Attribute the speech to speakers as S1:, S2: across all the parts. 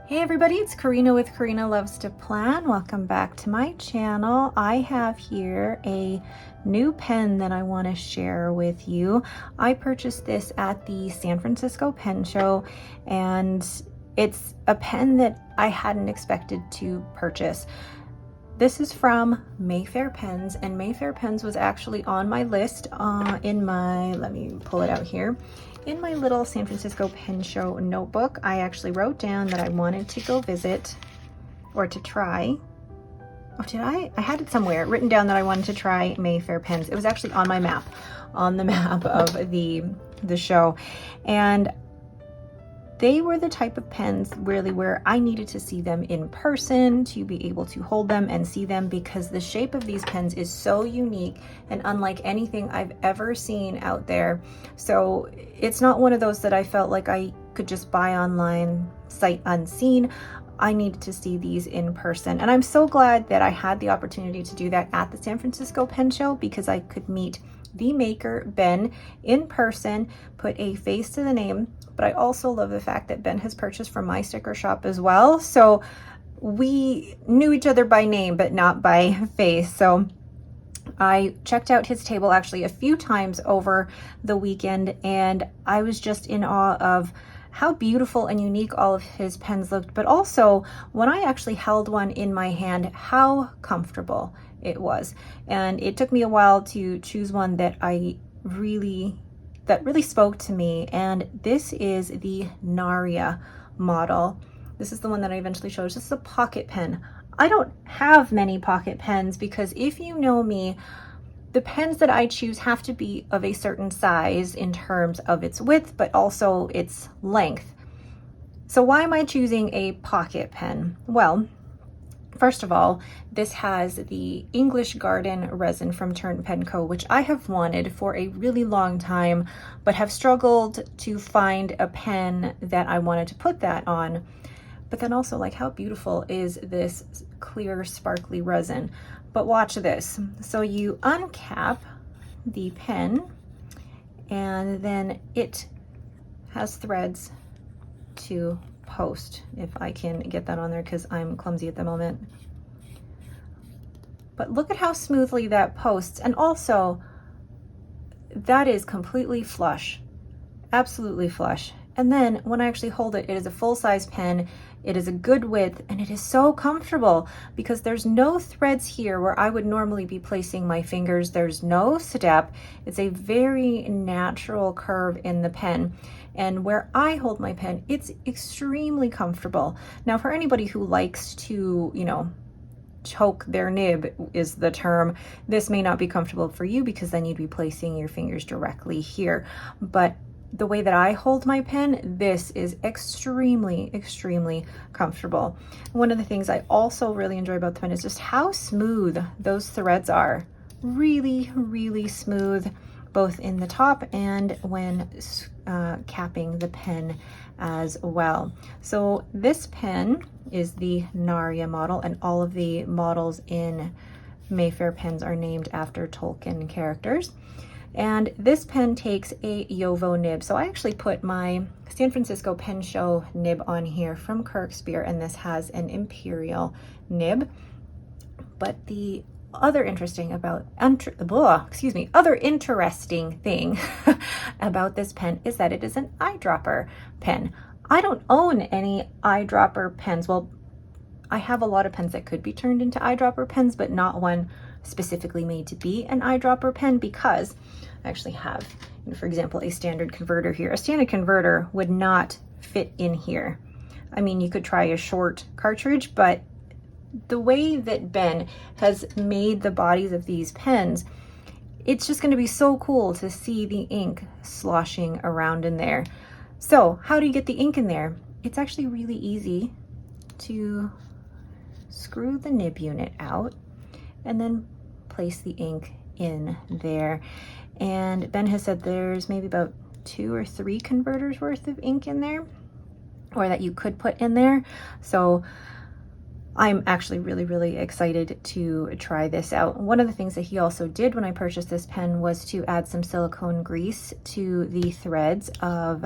S1: Hey everybody, it's Karina with Karina Loves to Plan. Welcome back to my channel. I have here a new pen that I want to share with you. I purchased this at the San Francisco Pen Show, and it's a pen that I hadn't expected to purchase. This is from Mayfair Pens, and Mayfair Pens was actually on my list let me pull it out here. In my little San Francisco Pen Show notebook, I actually wrote down that I wanted to go visit or to try. Oh, did I? I had it somewhere written down that I wanted to try Mayfair Pens. It was actually on my map, on the map of the show. And they were the type of pens really where I needed to see them in person to be able to hold them and see them, because the shape of these pens is so unique and unlike anything I've ever seen out there. So it's not one of those that I felt like I could just buy online sight unseen. I needed to see these in person. And I'm so glad that I had the opportunity to do that at the San Francisco Pen Show, because I could meet the maker, Ben, in person, put a face to the name. But I also love the fact that Ben has purchased from my sticker shop as well. So we knew each other by name, but not by face. So I checked out his table actually a few times over the weekend, and I was just in awe of how beautiful and unique all of his pens looked, but also when I actually held one in my hand, how comfortable it was. And it took me a while to choose one that really spoke to me. And this is the Narya model. This is the one that I eventually chose. This is a pocket pen. I don't have many pocket pens because, if you know me, the pens that I choose have to be of a certain size in terms of its width, but also its length. So why am I choosing a pocket pen? Well, first of all, this has the English Garden resin from Turn Pen Co., which I have wanted for a really long time, but have struggled to find a pen that I wanted to put that on. But then also, like, how beautiful is this clear, sparkly resin? But watch this. So you uncap the pen, and then it has threads to post, if I can get that on there because I'm clumsy at the moment. But look at how smoothly that posts. And also, that is completely flush, absolutely flush. And then when I actually hold it, it is a full-size pen. It is a good width, and it is so comfortable because there's no threads here where I would normally be placing my fingers. There's no step. It's a very natural curve in the pen. And where I hold my pen, it's extremely comfortable. Now, for anybody who likes to, choke their nib is the term, this may not be comfortable for you, because then you'd be placing your fingers directly here. But the way that I hold my pen, this is extremely, extremely comfortable. One of the things I also really enjoy about the pen is just how smooth those threads are. Really, really smooth, both in the top and when capping the pen as well. So this pen is the Narya model, and all of the models in Mayfair Pens are named after Tolkien characters. And this pen takes a Yovo nib. So I actually put my San Francisco Pen Show nib on here from Kirkspear, and this has an Imperial nib. But the other interesting thing about this pen is that it is an eyedropper pen. I don't own any eyedropper pens. Well, I have a lot of pens that could be turned into eyedropper pens, but not one specifically made to be an eyedropper pen, because I actually have, for example, a standard converter here. A standard converter would not fit in here. I mean, you could try a short cartridge, but the way that Ben has made the bodies of these pens, it's just going to be so cool to see the ink sloshing around in there. So how do you get the ink in there? It's actually really easy to screw the nib unit out and then place the ink in there. And Ben has said there's maybe about 2 or 3 converters worth of ink in there, or that you could put in there. So I'm actually really, really excited to try this out. One of the things that he also did when I purchased this pen was to add some silicone grease to the threads of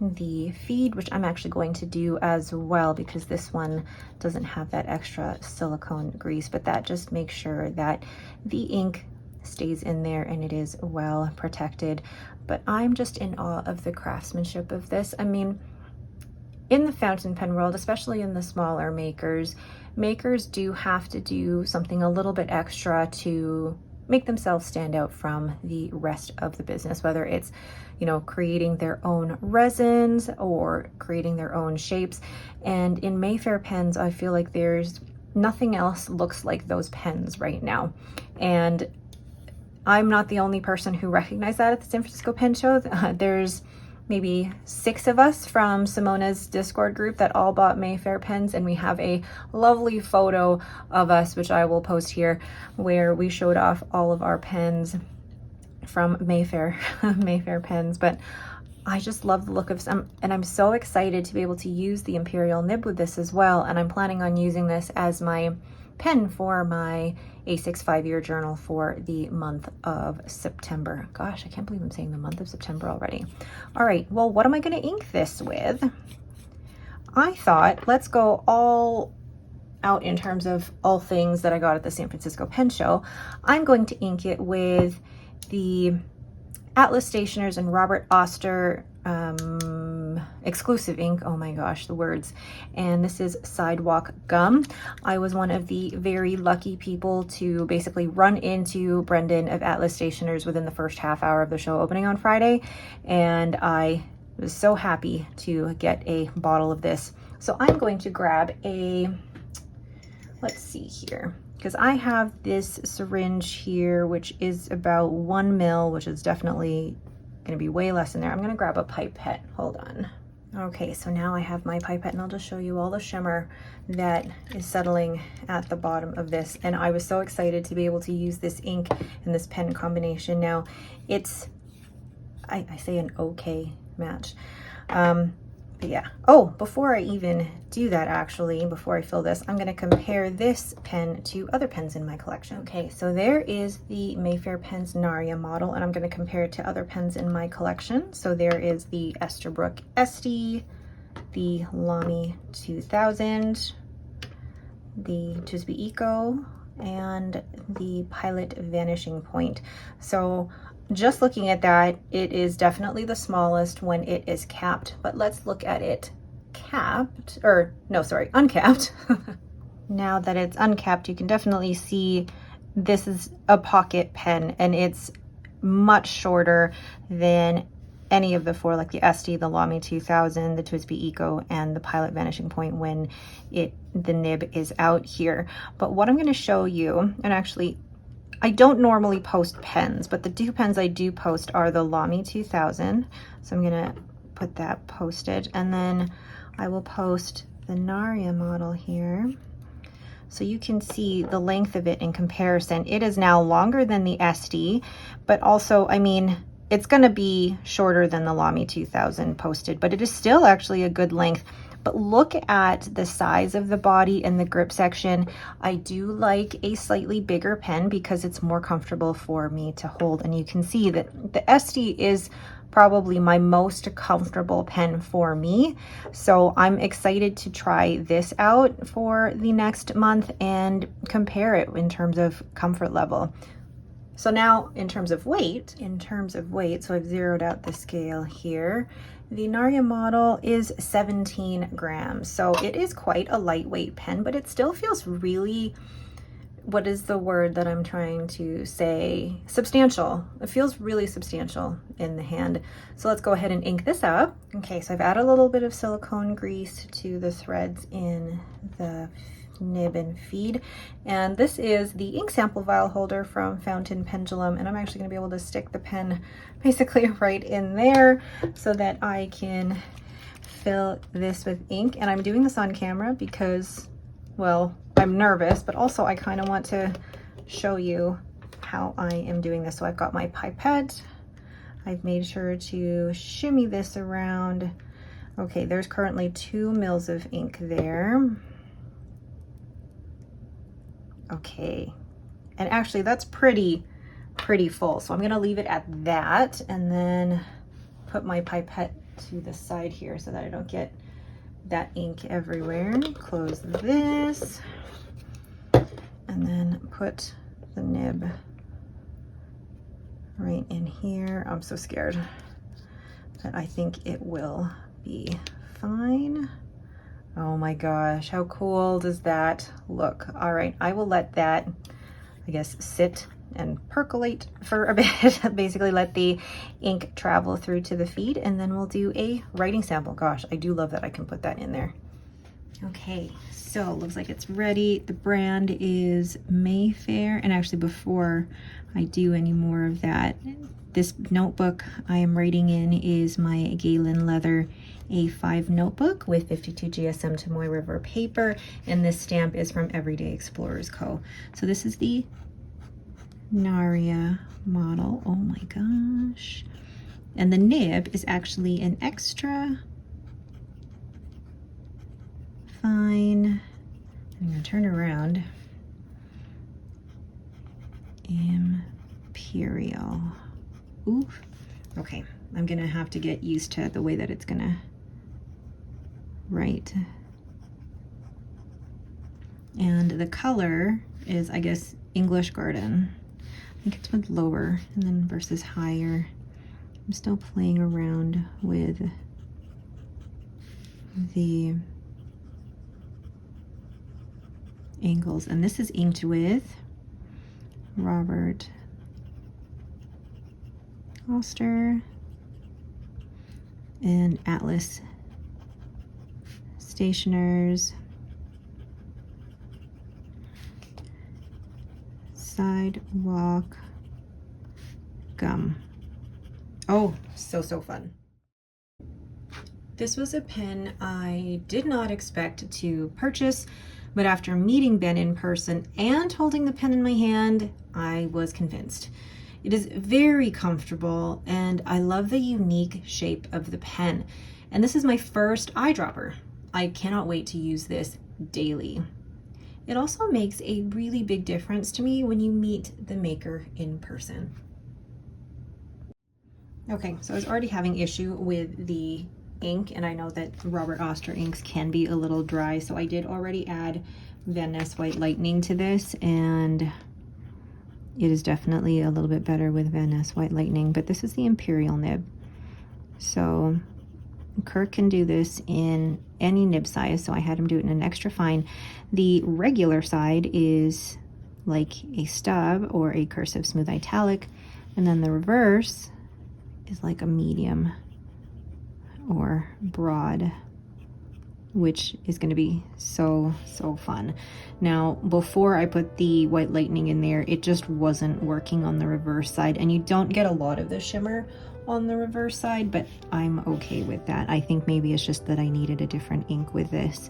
S1: the feed, which I'm actually going to do as well because this one doesn't have that extra silicone grease, but that just makes sure that the ink stays in there and it is well protected. But I'm just in awe of the craftsmanship of this. I mean, in the fountain pen world, especially in the smaller makers do have to do something a little bit extra to make themselves stand out from the rest of the business, whether it's, you know, creating their own resins or creating their own shapes. And in Mayfair Pens, I feel like there's nothing else looks like those pens right now. And I'm not the only person who recognized that at the San Francisco Pen Show. There's maybe 6 of us from Simona's Discord group that all bought Mayfair pens, and we have a lovely photo of us, which I will post here, where we showed off all of our pens from Mayfair pens. But I just love the look of some, and I'm so excited to be able to use the Imperial nib with this as well. And I'm planning on using this as my pen for my A6 5-year journal for the month of September. Gosh, I can't believe I'm saying the month of September already. All right, well, what am I going to ink this with? I thought, let's go all out in terms of all things that I got at the San Francisco Pen Show. I'm going to ink it with the Atlas Stationers and Robert Oster exclusive ink. Oh my gosh, the words. And this is Sidewalk Gum. I was one of the very lucky people to basically run into Brendan of Atlas Stationers within the first half hour of the show opening on Friday, and I was so happy to get a bottle of this. So I'm going to grab a, let's see here, because I have this syringe here, which is about 1 ml, which is definitely going to be way less in there. I'm going to grab a pipette. Hold on. Okay, so now I have my pipette, and I'll just show you all the shimmer that is settling at the bottom of this. And I was so excited to be able to use this ink and this pen combination. Now, it's, I say an okay match. But yeah. Oh, before I even do that, actually, before I fill this, I'm going to compare this pen to other pens in my collection. Okay, so there is the Mayfair Pens Narya model, and I'm going to compare it to other pens in my collection. So there is the Esterbrook Esty, the Lamy 2000, the TWSBI Eco, and the Pilot Vanishing Point. So just looking at that, it is definitely the smallest when it is capped, but let's look at it capped, or no, sorry, uncapped. Now that it's uncapped, you can definitely see this is a pocket pen, and it's much shorter than any of the 4, like the Esty, the Lamy 2000, the TWSBI Eco, and the Pilot Vanishing Point when the nib is out here. But what I'm going to show you, and actually, I don't normally post pens, but the 2 pens I do post are the Lamy 2000. So I'm gonna put that posted, and then I will post the Narya model here. So you can see the length of it in comparison. It is now longer than the Esty, but also, I mean, it's gonna be shorter than the Lamy 2000 posted, but it is still actually a good length. But look at the size of the body and the grip section. I do like a slightly bigger pen because it's more comfortable for me to hold. And you can see that the Esty is probably my most comfortable pen for me. So I'm excited to try this out for the next month and compare it in terms of comfort level. So now in terms of weight, so I've zeroed out the scale here. The Narya model is 17 grams. So it is quite a lightweight pen, but it still feels really, what is the word that I'm trying to say? Substantial. It feels really substantial in the hand. So let's go ahead and ink this up. Okay, so I've added a little bit of silicone grease to the threads in the nib and feed, and this is the ink sample vial holder from Fountain Pendulum, and I'm actually going to be able to stick the pen basically right in there so that I can fill this with ink. And I'm doing this on camera because, well, I'm nervous, but also I kind of want to show you how I am doing this. So I've got my pipette, I've made sure to shimmy this around. Okay, there's currently 2 mils of ink there. Okay, and actually that's pretty full, so I'm gonna leave it at that and then put my pipette to the side here so that I don't get that ink everywhere. Close this and then put the nib right in here. I'm so scared, but I think it will be fine. Oh my gosh, how cool does that look? All right, I will let that, I guess, sit and percolate for a bit. Basically let the ink travel through to the feed, and then we'll do a writing sample. Gosh, I do love that I can put that in there. Okay, so looks like it's ready. The brand is Mayfair, and actually before I do any more of that, this notebook I am writing in is my Galen leather A5 notebook with 52 GSM Tomoe River paper, and this stamp is from Everyday Explorers Co. So this is the Narya model. Oh my gosh. And the nib is actually an extra fine, I'm gonna turn around, Imperial. Ooh, okay. I'm gonna have to get used to the way that it's gonna write. And the color is, I guess, English Garden. I think it's with lower and then versus higher. I'm still playing around with the angles, and this is inked with Robert Oster and Atlas Stationers Sidewalk Gum. Oh, so fun. This was a pen I did not expect to purchase, but after meeting Ben in person and holding the pen in my hand, I was convinced. It is very comfortable, and I love the unique shape of the pen. And this is my first eyedropper. I cannot wait to use this daily. It also makes a really big difference to me when you meet the maker in person. Okay, so I was already having issue with the ink, and I know that Robert Oster inks can be a little dry, so I did already add Van Ness White Lightning to this, and it is definitely a little bit better with Van Ness White Lightning, but this is the Imperial nib. So Kirk can do this in any nib size, so I had him do it in an extra fine. The regular side is like a stub or a cursive smooth italic, and then the reverse is like a medium or broad, which is going to be so fun. Now, before I put the White Lightning in there, it just wasn't working on the reverse side, and you don't get a lot of the shimmer on the reverse side, but I'm okay with that. I think maybe it's just that I needed a different ink with this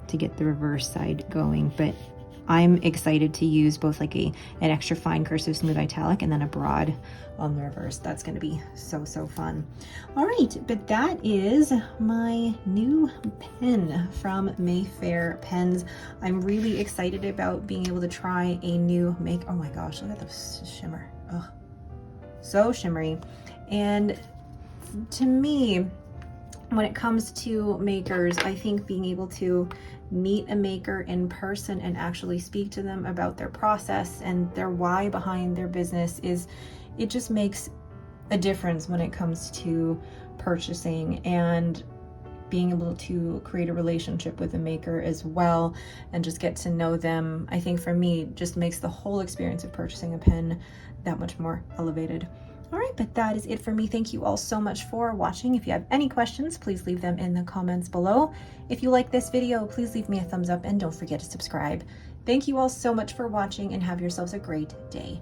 S1: to get the reverse side going, but I'm excited to use both like an extra fine cursive smooth italic and then a broad on the reverse. That's going to be so fun. All right, but that is my new pen from Mayfair Pens. I'm really excited about being able to try a new make. Oh my gosh, look at the shimmer. Oh, so shimmery. And to me, when it comes to makers, I think being able to meet a maker in person and actually speak to them about their process and their why behind their business it just makes a difference when it comes to purchasing and being able to create a relationship with a maker as well and just get to know them. I think for me, just makes the whole experience of purchasing a pen that much more elevated. All right, but that is it for me. Thank you all so much for watching. If you have any questions, please leave them in the comments below. If you like this video, please leave me a thumbs up and don't forget to subscribe. Thank you all so much for watching and have yourselves a great day.